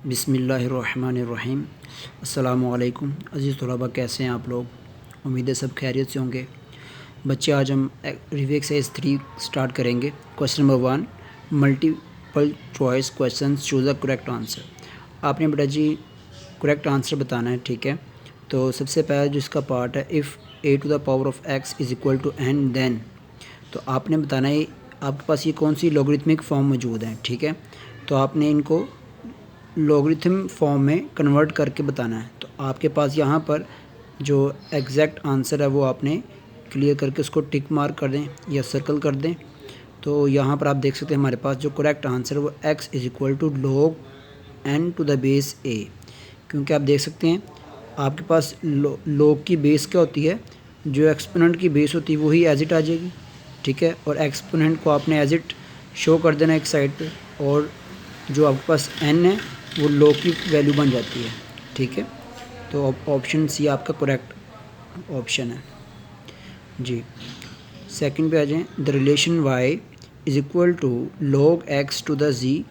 बिस्मिल्लाहिर्रहमानिर्रहीम। अस्सलामुअलैकुम अज़ीज़ तलबा, कैसे हैं आप लोग? उम्मीद है सब खैरियत से होंगे। बच्चे, आज हम रिव्यू एक्सरसाइज 3 स्टार्ट करेंगे। Question number 1, multiple choice question, choose the correct answer. आपने बेटा जी करेक्ट आंसर बताना है, ठीक है। तो सबसे पहला जो इसका पार्ट है, if a to the power of x is equal to n then, तो आपने बताना है आपके पास ये कौन सी लॉगरिथमिक फॉर्म मौजूद है, ठीक है। तो आपने इनको लॉगरिथम फॉर्म में कन्वर्ट करके बताना है। तो आपके पास यहाँ पर जो एग्जैक्ट आंसर है वो आपने क्लियर करके उसको टिक मार्क कर दें या सर्कल कर दें। तो यहाँ पर आप देख सकते हैं हमारे पास जो करेक्ट आंसर है वो x is equal to log n to the base a, क्योंकि आप देख सकते हैं आपके पास log की बेस क्या होती है, जो एक्सपोनेंट की बेस होती है वही एज इट आ जाएगी, ठीक है। और एक्सपोनेंट को आपने एज इट शो कर देना एक साइड पे, और जो आपके पास n है वो log की वैल्यू बन जाती है, ठीक है। तो ऑप्शन सी आपका करेक्ट ऑप्शन है जी। सेकंड पे आ जाएं। The relation y is equal to log x to the z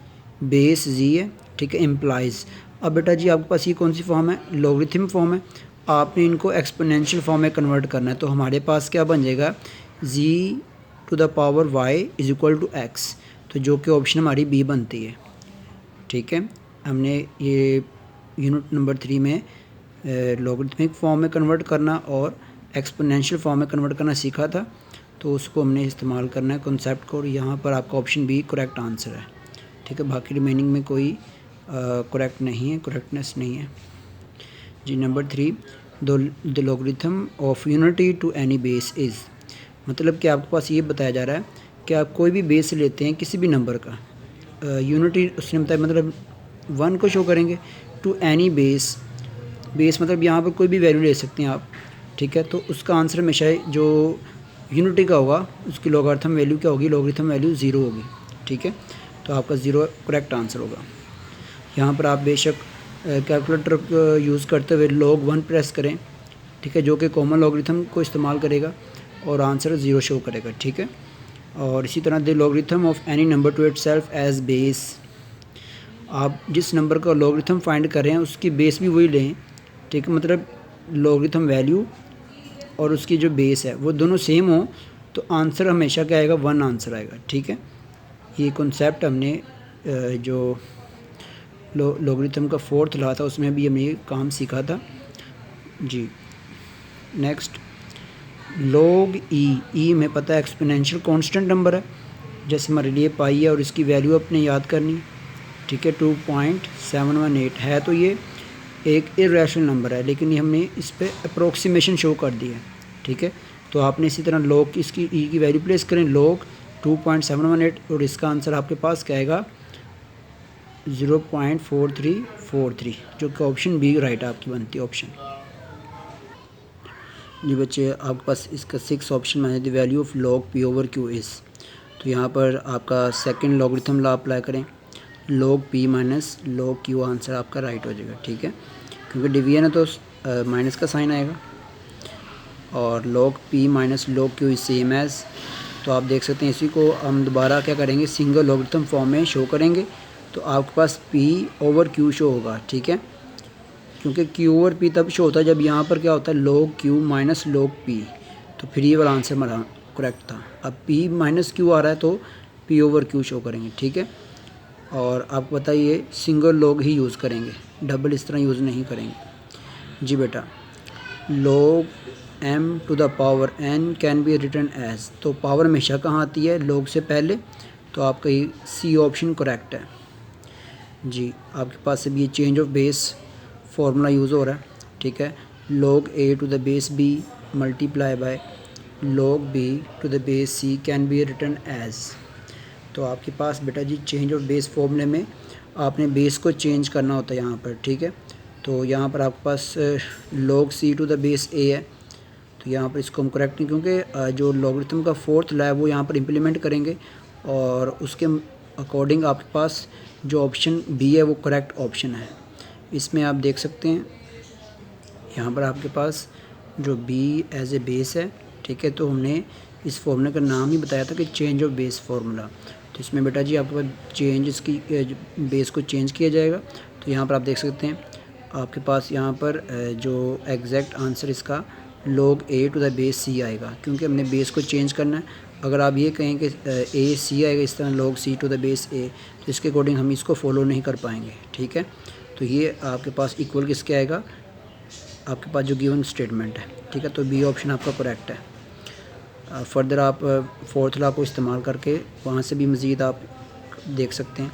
base z है, ठीक है, इम्प्लाइज। अब बेटा जी आपके पास ये कौन सी फॉर्म है, लॉगरिथम फॉर्म है। आपने इनको एक्सपोनेंशियल फॉर्म में कन्वर्ट करना है। तो हमारे पास क्या बन जाएगा, z to the power y is equal to x, तो जो कि ऑप्शन हमारी बी बनती है, ठीक है। हमने ये यूनिट नंबर 3 में लॉगरिथमिक फॉर्म में कन्वर्ट करना और एक्सपोनेंशियल फॉर्म में कन्वर्ट करना सीखा था, तो उसको हमने इस्तेमाल करना है कॉन्सेप्ट को। और यहाँ पर आपका ऑप्शन बी करेक्ट आंसर है, ठीक है। बाकी रिमेनिंग में कोई करेक्ट नहीं है, करेक्टनेस नहीं है जी। Number 3, the logarithm of unity to any base is, मतलब कि आपके पास ये बताया जा रहा है कि आप कोई भी बेस लेते हैं किसी भी नंबर का, यूनिटी उसने बताया मतलब 1 को शो करेंगे, टू एनी बेस, बेस मतलब यहाँ पर कोई भी वैल्यू ले सकते हैं आप, ठीक है। तो उसका आंसर हमेशा जो यूनिटी का होगा उसकी लॉगरिथम वैल्यू क्या होगी, लॉगरिथम वैल्यू 0 होगी, ठीक है। तो आपका 0 करेक्ट आंसर होगा। यहाँ पर आप बेशक कैलकुलेटर यूज़ करते हुए log 1 प्रेस करें, ठीक है, जो कि कॉमन लॉगरिथम को इस्तेमाल करेगा और आंसर 0 शो करेगा, ठीक है। और इसी तरह the logarithm of any number to itself as base, आप जिस नंबर का लॉगरिथम फाइंड कर रहे हैं उसकी बेस भी वही लें, ठीक है। मतलब लॉगरिथम वैल्यू और उसकी जो बेस है वो दोनों सेम हो तो आंसर हमेशा क्या आएगा, 1 आंसर आएगा, ठीक है। ये कॉन्सेप्ट हमने जो लॉगरिथम का 4th ला था उसमें भी हमने ये काम सीखा था जी। नेक्स्ट, log ई में पता है एक्सपोनेंशियल कांस्टेंट नंबर है, जैसे हमारे लिए पाई है और इसकी वैल्यू अपने याद करनी, ठीक है। 2.718 है, तो ये एक इरेशनल नंबर है, लेकिन ये हमने इस पर अप्रोक्सीमेशन शो कर दी है, ठीक है। तो आपने इसी तरह log इसकी ई की वैल्यू प्लेस करें, log 2.718, और इसका आंसर आपके पास क्या आएगा, 0.4343, जो कि ऑप्शन बी राइट आपकी बनती है ऑप्शन जी। बच्चे, आपके पास इसका 6 ऑप्शन में the value of log p over q is, तो यहाँ पर आपका सेकंड लॉगरिथम लॉ अप्लाई करें, log p minus log q, answer आपका राइट हो जाएगा, ठीक है। क्योंकि डिवीजन है तो माइनस का साइन आएगा, और log p minus log q is same as, तो आप देख सकते हैं इसी को हम दोबारा क्या करेंगे, सिंगल लॉगरिथम फॉर्म में शो करेंगे, तो आपके पास p ओवर q शो होगा, ठीक है। क्योंकि q ओवर p तब शो होता है जब यहाँ पर क्या होता है, log q minus log p, तो फिर ये वाला आंसर हमारा करेक्ट था। अब p माइनस q आ रहा है तो p ओवर q शो करेंगे, ठीक है। और आपको बताइए सिंगल log ही यूज़ करेंगे, डबल इस तरह यूज़ नहीं करेंगे जी। बेटा, log m to the power n can be written as, तो पावर हमेशा कहाँ आती है, log से पहले, तो आपका ये सी ऑप्शन करेक्ट है जी। आपके पास अब ये change of base formula use हो रहा है, ठीक है। log a to the base b multiply by log b to the base c can be written as, तो आपके पास बेटा जी चेंज ऑफ बेस फॉर्मूले में आपने बेस को चेंज करना होता है यहाँ पर, ठीक है। तो यहाँ पर आपके पास log c to the base a है, तो यहाँ पर इसको हम करेक्ट नहीं, क्योंकि जो लॉगरिथम का 4th लॉ है वो यहाँ पर इम्प्लीमेंट करेंगे, और उसके अकॉर्डिंग आपके पास जो ऑप्शन बी है वो करेक्ट ऑप्शन है। इसमें आप देख सकते हैं यहाँ पर आपके पास जो बी एज ए बेस है, ठीक है। तो हमने इस फॉर्मूले का नाम ही बताया था कि चेंज ऑफ बेस फार्मूला, तो इसमें बेटा जी आपके पास चेंज इसकी बेस को चेंज किया जाएगा, तो यहाँ पर आप देख सकते हैं आपके पास यहाँ पर जो एग्जैक्ट आंसर इसका log a to the base c आएगा, क्योंकि हमने बेस को चेंज करना है। अगर आप ये कहें कि a c आएगा इस तरह log c to the base a, तो इसके अकॉर्डिंग हम इसको फॉलो नहीं कर पाएंगे, ठीक है। तो ये आपके पास इक्वल किसके आएगा, आपके पास जो गिवन स्टेटमेंट है, ठीक है। तो बी ऑप्शन आपका करेक्ट है। फर्दर आप फोर्थ लॉ को इस्तेमाल करके वहाँ से भी मज़ीद आप देख सकते हैं।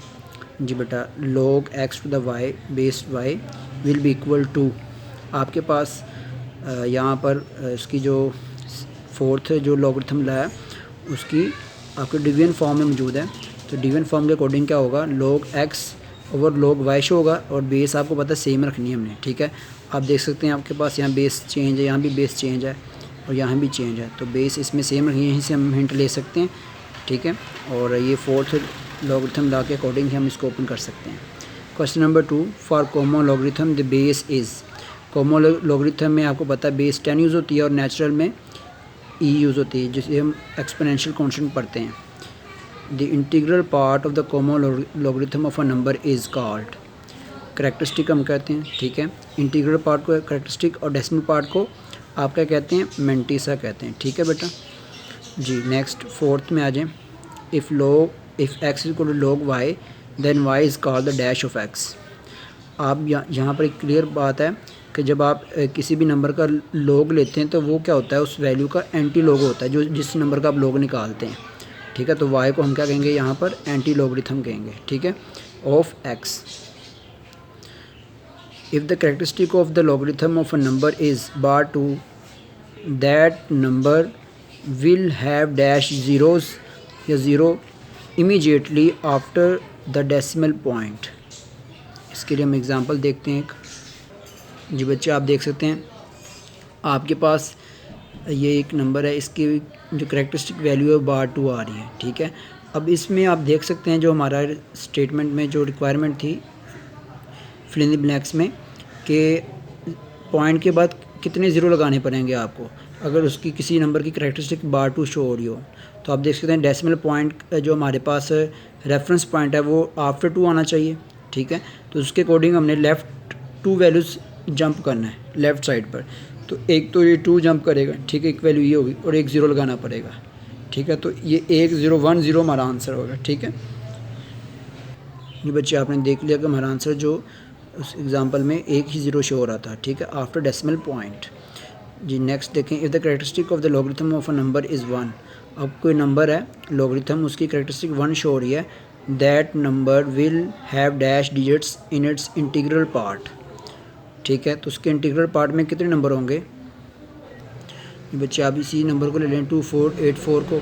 जी बेटा, log x to the y base y will be equal to, आपके पास यहाँ पर इसकी जो फोर्थ जो लॉगरिथम लाया उसकी आपके डिवीजन फॉर्म में मौजूद है। तो डिवीजन फॉर्म के अकॉर्डिंग क्या होगा, log x over log y show होगा, और बेस आपको पता है सेम रखनी है हमने, ठीक है। आप देख सकते हैं आपके पास यहाँ बेस चेंज है, यहाँ भी बेस चेंज है और यहाँ भी चेंज है, तो बेस इसमें सेम रखनी है, यहीं से हम हिंट ले सकते हैं, ठीक है। और ये फोर्थ लॉगरिथम लॉ के अकॉर्डिंग हम इसको ओपन कर सकते हैं। Question number 2, for common logarithm the base is, common logarithm में आपको पता है बेस 10 यूज़ होती है और नेचुरल में ई यूज़ होती है, जिसे हम एक्सपोनेंशियल कांस्टेंट पढ़ते हैं। The integral part of the common logarithm of a number is called, characteristic हम कहते हैं, ठीक है। इंटीग्रल पार्ट को करैक्टरिस्टिक और डेसिमल पार्ट को आप क्या कहते हैं, मेंटिसा कहते हैं, ठीक है बेटा। जी नेक्स्ट फोर्थ में आ जाएं। If x is equal to log y then y is called the dash of x। आप यहाँ पर एक क्लियर बात है कि जब आप किसी भी नंबर का log लेते हैं तो वो क्या होता है, उस वैल्यू का एंटी log होता है, जो जिस नंबर का आप log निकालते हैं, ठीक है। तो y को हम क्या कहेंगे, यहाँ पर एंटी लॉगरिथम कहेंगे, ठीक है, of x। If the characteristic of the logarithm of a number is bar 2, that number will have dash zeros या zero immediately after the decimal point। इसके लिए हम एग्ज़ाम्पल देखते हैं एक। जी बच्चे, आप देख सकते हैं आपके पास ये एक नंबर है, इसकी जो करेक्टरिस्टिक वैल्यू है बार 2 आ रही है, ठीक है। अब इसमें आप देख सकते हैं जो हमारा स्टेटमेंट में जो रिक्वायरमेंट थी फिल इन द ब्लैंक्स में, कि पॉइंट के बाद कितने ज़ीरो लगाने पड़ेंगे आपको अगर उसकी किसी नंबर की करेक्टरिस्टिक बार 2 शो हो रही हो। तो आप देख सकते हैं डेसिमल पॉइंट जो हमारे पास रेफरेंस पॉइंट है वो आफ्टर 2 आना चाहिए, ठीक है। तो उसके अकॉर्डिंग हमने लेफ़्ट 2 वैल्यूज़ जंप करना है लेफ़्ट साइड पर। तो एक तो ये 2 जंप करेगा, ठीक है, एक वैल्यू ये होगी और एक ज़ीरो लगाना पड़ेगा, ठीक है। तो ये 1 0 1 0 हमारा आंसर होगा, ठीक है। ये बच्चे आपने देख लिया कि हमारा आंसर जो उस एग्जांपल में एक ही ज़ीरो शो हो रहा था, ठीक है, आफ्टर डेसिमल पॉइंट। जी नेक्स्ट देखें। If the characteristic of the logarithm of a number is 1, अब कोई नंबर है लॉगरिथम उसकी करेक्टरिस्टिक 1 शो हो रही है, that number will have dash digits in its integral part, ठीक है। तो उसके इंटीग्रल पार्ट में कितने नंबर होंगे बच्चे, आप इसी नंबर को ले लें 2484 को,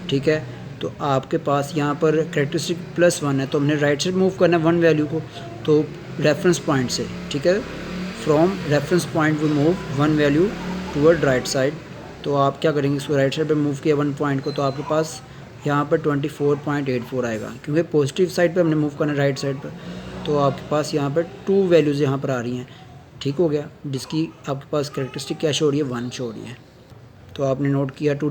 ठीक है। तो आपके पास यहाँ पर करेक्टरिस्टिक +1 है, तो हमने राइट साइड मूव करना है 1 वैल्यू को, तो रेफरेंस पॉइंट से, ठीक है, from reference point we move 1 value toward right side. तो आप क्या करेंगे, इसको राइट साइड पे मूव किया 1 पॉइंट को, तो आपके पास यहाँ पर 24.84 आएगा, क्योंकि पॉजिटिव साइड पे हमने मूव करना है राइट साइड पर। तो आपके पास यहाँ पर 2 वैल्यूज़ यहाँ पर आ रही हैं, ठीक हो गया, जिसकी आपके पास करेक्टरिस्टिक क्या शो हो रही है, 1 शो हो रही है। तो आपने नोट किया 2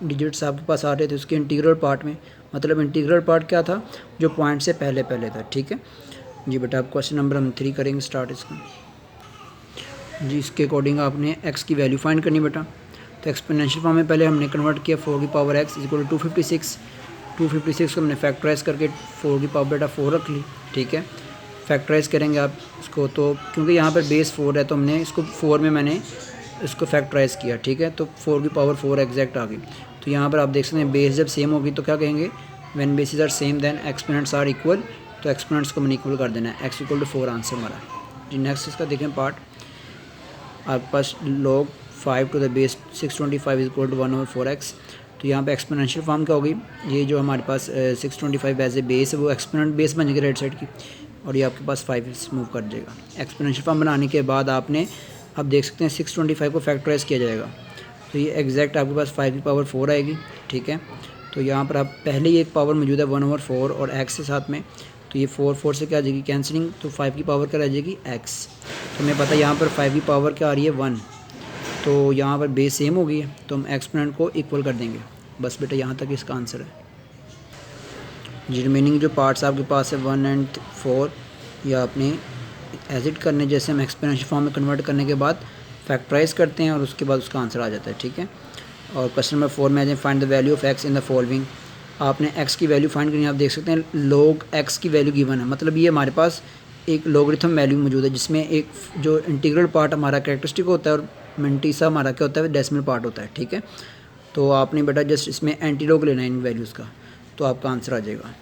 डिजिट्स आपके पास आ रहे थे उसके इंटीग्रल पार्ट में, मतलब इंटीग्रल पार्ट क्या था, जो पॉइंट से पहले पहले था, ठीक है। जी बेटा, आप क्वेश्चन नंबर हम 3 करेंगे स्टार्ट इसका। जी इसके अकॉर्डिंग आपने x की वैल्यू फाइंड करनी बेटा। तो एक्सपोनेंशियल फॉर्म में पहले हमने कन्वर्ट किया 4 की power x is equal to 256 को हमने फैक्टराइज करके 4 की पावर बेटा 4 रख ली, ठीक है। फैक्टराइज करेंगे आप इसको, तो क्योंकि यहाँ पर बेस 4 है तो हमने इसको 4 में मैंने इसको फैक्टराइज किया, ठीक है। तो 4 की पावर 4 एग्जैक्ट आ गई। तो यहाँ पर आप देख सकते हैं बेस जब सेम होगी तो क्या कहेंगे, when basis are same then exponents are equal. तो एक्सपोनेंट्स को मैंने इक्वल कर देना है, x इक्वल टू 4 आंसर हमारा। जी नेक्स्ट इसका देखें पार्ट। आपके पास log 5 to the base 625 is equal to 1/4x। तो यहाँ पे एक्सपोनेंशियल फॉर्म क्या होगी, ये जो हमारे पास 625 एज ए बेस है वो एक्सपोनेंट बेस बन जाएगी राइट साइड की, और ये आपके पास 5 मूव कर जाएगा। एक्सपोनेंशियल फॉर्म बनाने के बाद आपने आप देख सकते हैं 625 को फैक्टराइज किया जाएगा, तो ये एग्जैक्ट आपके पास 5 की पावर 4 आएगी, ठीक है। तो यहाँ पर आप पहले ही एक पावर मौजूद है 1/4 और x के साथ में, तो ये 4 से क्या आ जाएगी कैंसिलिंग, तो 5 की पावर क्या रह जाएगी x। तो हमें पता है यहाँ पर 5 की पावर क्या आ रही है 1, तो यहाँ पर बेस सेम हो गई है, तो हम एक्सपोनेंट को इक्वल कर देंगे। बस बेटा यहाँ तक इसका आंसर है। जी रिमेनिंग जो पार्ट्स आपके पास है 1 और 4 या आपने एज इट करने, जैसे हम एक्सपोनेंशियल फॉर्म में कन्वर्ट करने के बाद फैक्टराइज करते हैं और उसके बाद उसका आंसर आ जाता है, ठीक है। और क्वेश्चन नंबर 4 में find the value of x in the following. आपने एक्स की वैल्यू फाइंड करनी है। आप देख सकते हैं लॉग एक्स की वैल्यू गिवन है, मतलब ये हमारे पास एक लॉगरिथम वैल्यू मौजूद है जिसमें एक जो इंटीग्रल पार्ट हमारा कैरेक्टरिस्टिक होता है और मेंटीसा हमारा क्या होता है, डेसिमल पार्ट होता है, ठीक है। तो आपने बेटा जस्ट इसमें एंटी लॉग लेना है इन वैल्यूज़ का, तो आपका आंसर आ जाएगा।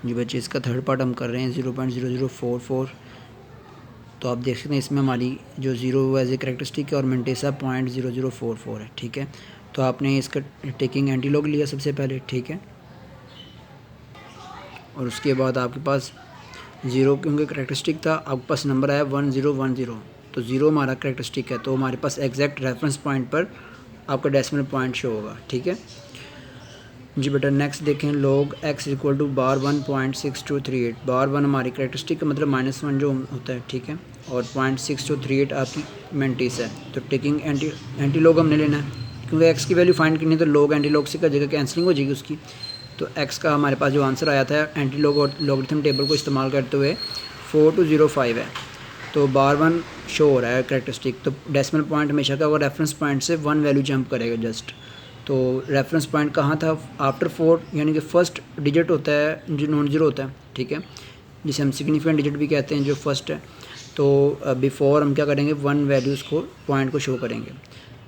जी बच्चे, इसका थर्ड पार्ट हम कर रहे हैं 0.0044। तो आप देख सकते हैं इसमें हमारी जो ज़ीरो एज ए करेक्टरिस्टिक है और मेंटेसा 0.0044 है, ठीक है। तो आपने इसका टेकिंग एंटी लॉग लिया सबसे पहले, ठीक है। और उसके बाद आपके पास ज़ीरो क्योंकि करेक्टरिस्टिक था, आपके पास नंबर आया 1010, तो ज़ीरो हमारा करेक्टरिस्टिक है, तो हमारे पास एग्जैक्ट रेफरेंस पॉइंट पर आपका डेसिमल पॉइंट शो होगा, ठीक है जी बेटा। नेक्स्ट देखें, log x इक्वल टू बार 1.6238। बार 1 हमारी करेक्टरिस्टिक का मतलब -1 जो होता है, ठीक है। और 0.6238 आपकी मेंटिस है। तो टेकिंग एंटी लॉग हमने लेना है क्योंकि x की वैल्यू फाइंड करनी है, तो log एंटी लॉग से का जगह कैंसिलिंग हो जाएगी उसकी। तो x का हमारे पास जो आंसर आया था एंटी लॉग और लॉगरिथम टेबल को इस्तेमाल करते हुए 4205 है। तो बार 1 शो हो रहा है करेक्टरिस्टिक, तो डेसिमल पॉइंट हमेशा का होगा रेफरेंस पॉइंट से 1 वैल्यू जंप करेगा जस्ट। तो रेफरेंस पॉइंट कहाँ था, आफ्टर 4, यानी कि फर्स्ट डिजिट होता है जो नॉन जीरो होता है, ठीक है, जिसे हम सिग्निफिकेंट डिजिट भी कहते हैं जो फर्स्ट है। तो बिफोर हम क्या करेंगे, 1 वैल्यूज़ को पॉइंट को शो करेंगे।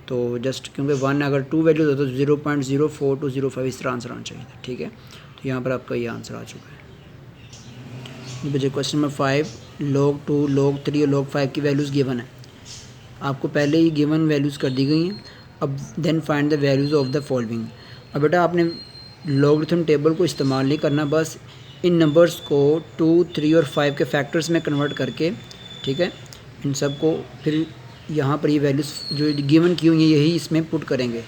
तो जस्ट क्योंकि 1 अगर 2 वैल्यूज़ होता तो 0.04205 इस तरह आंसर आना चाहिए था, ठीक है। तो यहाँ पर आपका ये आंसर आ चुका है। बच्चे क्वेश्चन नंबर 5, log 2, log 3 और log 5 की वैल्यूज़ गिवन है। आपको पहले ही गिवन वैल्यूज़ कर दी गई हैं। अब then find the values of the following. अब बेटा आपने लॉगरिथम टेबल को इस्तेमाल नहीं करना, बस इन नंबर्स को 2, 3 और 5 के फैक्टर्स में कन्वर्ट करके, ठीक है, इन सब को फिर यहाँ पर ये वैल्यूज़ जो गिवन की हुई हैं यही इसमें पुट करेंगे।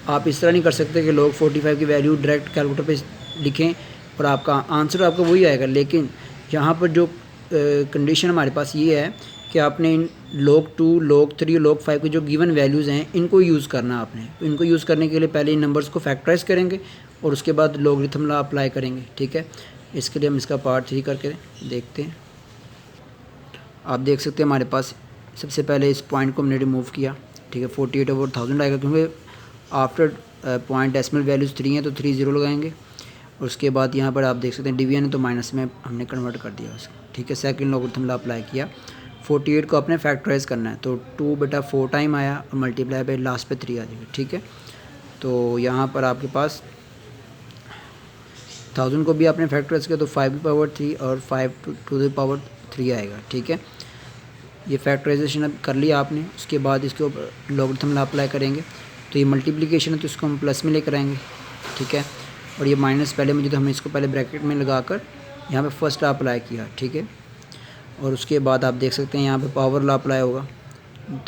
आप इस तरह नहीं कर सकते कि log 45 की वैल्यू डायरेक्ट कैलकुलेटर पे लिखें और आपका आंसर आपका वही आएगा। लेकिन यहाँ पर जो कंडीशन हमारे पास ये है कि आपने इन log 2, log 3 और log 5 की जो गिवन वैल्यूज़ हैं इनको यूज़ करना है आपने। तो इनको यूज़ करने के लिए पहले इन नंबर्स को फैक्टराइज करेंगे और उसके बाद लॉगरिथम लॉ अप्लाई करेंगे, ठीक है। इसके लिए हम इसका पार्ट 3 करके देखते हैं। आप देख सकते हैं हमारे पास सबसे पहले इस पॉइंट को हमने रिमूव किया, ठीक है। 48/1000 आएगा क्योंकि आफ्टर पॉइंट डेसिमल वैल्यूज़ 3 हैं तो 3 0 लगाएंगे। और उसके बाद यहाँ पर आप देख सकते हैं डिवीजन है तो माइनस में हमने कन्वर्ट कर दिया उसको, ठीक है। सेकंड लॉगरिथम लॉ अप्लाई किया। 48 को आपने फैक्टराइज करना है, तो 2 बेटा 4 टाइम आया और मल्टीप्लाई पे लास्ट पे 3 आ जाएगा, ठीक है। तो यहाँ पर आपके पास 1000 को भी आपने फैक्टराइज किया तो 5 की पावर 3 और 5 टू द पावर 3 आएगा, ठीक है। ये फैक्टराइजेशन अब कर लिया आपने। उसके बाद इसके ऊपर लॉगरिथम लॉ अप्लाई करेंगे। तो ये मल्टीप्लिकेशन है तो इसको हम प्लस में लेकर आएंगे, ठीक है। और ये माइनस पहले मुझे तो हमें इसको पहले ब्रैकेट में लगाकर यहाँ पे फर्स्ट लॉ अप्लाई किया, ठीक है। और उसके बाद आप देख सकते हैं यहाँ पे पावर लॉ अप्लाई होगा,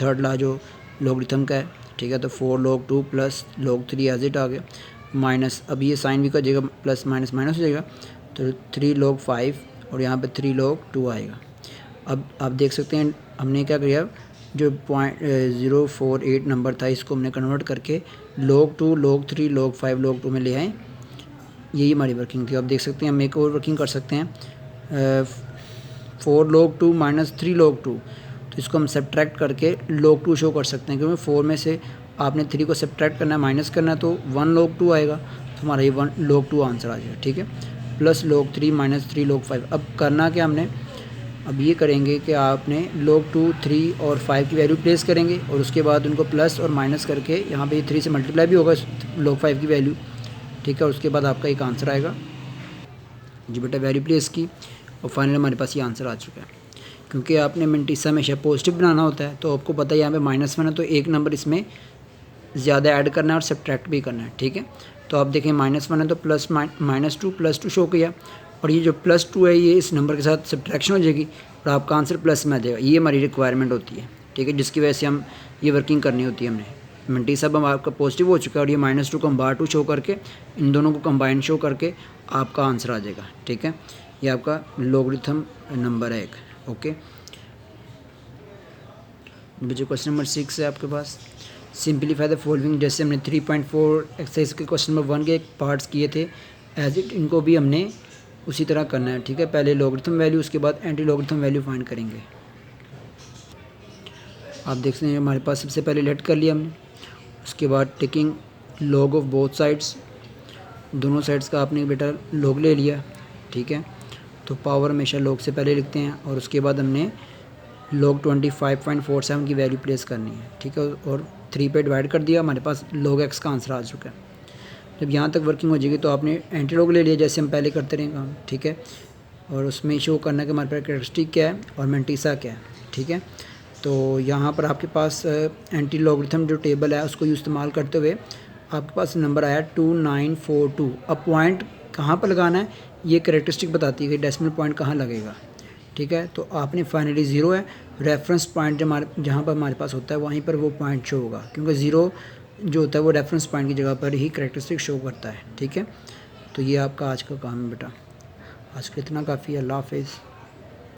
थर्ड लॉ जो लॉगरिथम का है, ठीक है। तो 4 log 2 plus log 3 as it आ गया, माइनस अब ये साइन भी कर जाएगा, प्लस माइनस माइनस हो जाएगा, तो 3 log 5 और यहाँ पे 3 log 2 आएगा। अब आप देख सकते हैं हमने क्या किया, जो 0.048 नंबर था इसको हमने कन्वर्ट करके log 2, log 3, log 5, log 2 में ले आए। यही हमारी वर्किंग थी। आप देख सकते हैं हम एक और वर्किंग कर सकते हैं, 4 log 2 माइनस 3 log 2, तो इसको हम सब्ट्रैक्ट करके log 2 शो कर सकते हैं क्योंकि 4 में से आपने 3 को सब्ट्रैक्ट करना है, माइनस करना है, तो 1 log 2 आएगा, तो हमारा ये 1 log 2 आंसर आ जाएगा, ठीक है। Plus log 3 minus 3 log 5। अब करना क्या हमने, अब ये करेंगे कि आपने log 2, 3 और 5 की वैल्यू प्लेस करेंगे और उसके बाद उनको प्लस और माइनस करके यहाँ पे 3 से मल्टीप्लाई भी होगा log 5 की वैल्यू, ठीक है। उसके बाद आपका एक आंसर आएगा जी बेटा, वैल्यू प्लेस की और फाइनल हमारे पास ये आंसर आ चुका है। क्योंकि आपने मेंटिसा हमेशा पॉजिटिव बनाना होता है तो आपको पता है यहाँ पे -1 है तो एक नंबर इसमें ज़्यादा ऐड करना है और सब्ट्रैक्ट भी करना है, ठीक है। तो आप देखें -1 है तो प्लस +2 शो किया और ये जो +2 है ये इस नंबर के साथ सब्ट्रैक्शन हो जाएगी और आपका आंसर प्लस में आ जाएगा। ये हमारी रिक्वायरमेंट होती है, ठीक है, जिसकी वजह से हम ये वर्किंग करनी होती है हमने। मेंटिसा अब आपका पॉजिटिव हो चुका है और ये -2 को हम /2 शो करके इन दोनों को कंबाइन शो करके आपका आंसर आ जाएगा, ठीक है। ये आपका लॉगरिथम नंबर है एक, ओके। बच्चों क्वेश्चन नंबर 6 है आपके पास, सिंपलीफाई द फॉलोइंग। जैसे हमने 3.4 एक्सरसाइज के क्वेश्चन नंबर 1 के पार्ट्स किए थे एज इट, इनको भी हमने उसी तरह करना है, ठीक है। पहले लॉगरिथम वैल्यू, उसके बाद एंटी लॉगरिथम वैल्यू फाइंड करेंगे। आप देख सकते हैं हमारे पास सबसे पहले लेट कर लिया हमने, उसके बाद taking log of both sides, दोनों साइड्स का आपने बेटा लॉग ले लिया, ठीक है। तो पावर हमेशा लॉग से पहले लिखते हैं और उसके बाद हमने log 25.47 की वैल्यू प्लेस करनी है, ठीक है। और 3 पे डिवाइड कर दिया, हमारे पास log x का आंसर आ चुका है। जब यहाँ तक वर्किंग हो जाएगी तो आपने एंटी लॉग ले लिया जैसे हम पहले करते रहे काम, ठीक है। और उसमें शो करना कि हमारे पास कैरेक्टरिस्टिक क्या है और मेंटिसा क्या है, ठीक है। तो यहाँ पर आपके पास एंटी लॉगरिथम जो टेबल है उसको इस्तेमाल करते हुए आपके पास नंबर आया 2942। अब पॉइंट कहाँ पर लगाना है ये कैरेक्टरिस्टिक बताती है कि डेसिमल पॉइंट कहाँ लगेगा, ठीक है। तो आपने फाइनली ज़ीरो है, रेफरेंस पॉइंट जहाँ पर हमारे पास होता है वहीं पर वो पॉइंट शो होगा, क्योंकि ज़ीरो जो होता है वो रेफरेंस पॉइंट की जगह पर ही कैरेक्टरिस्टिक शो करता है, ठीक है। तो ये आपका आज का काम है बेटा, आज का इतना काफ़ी है। अल्लाह हाफिज़।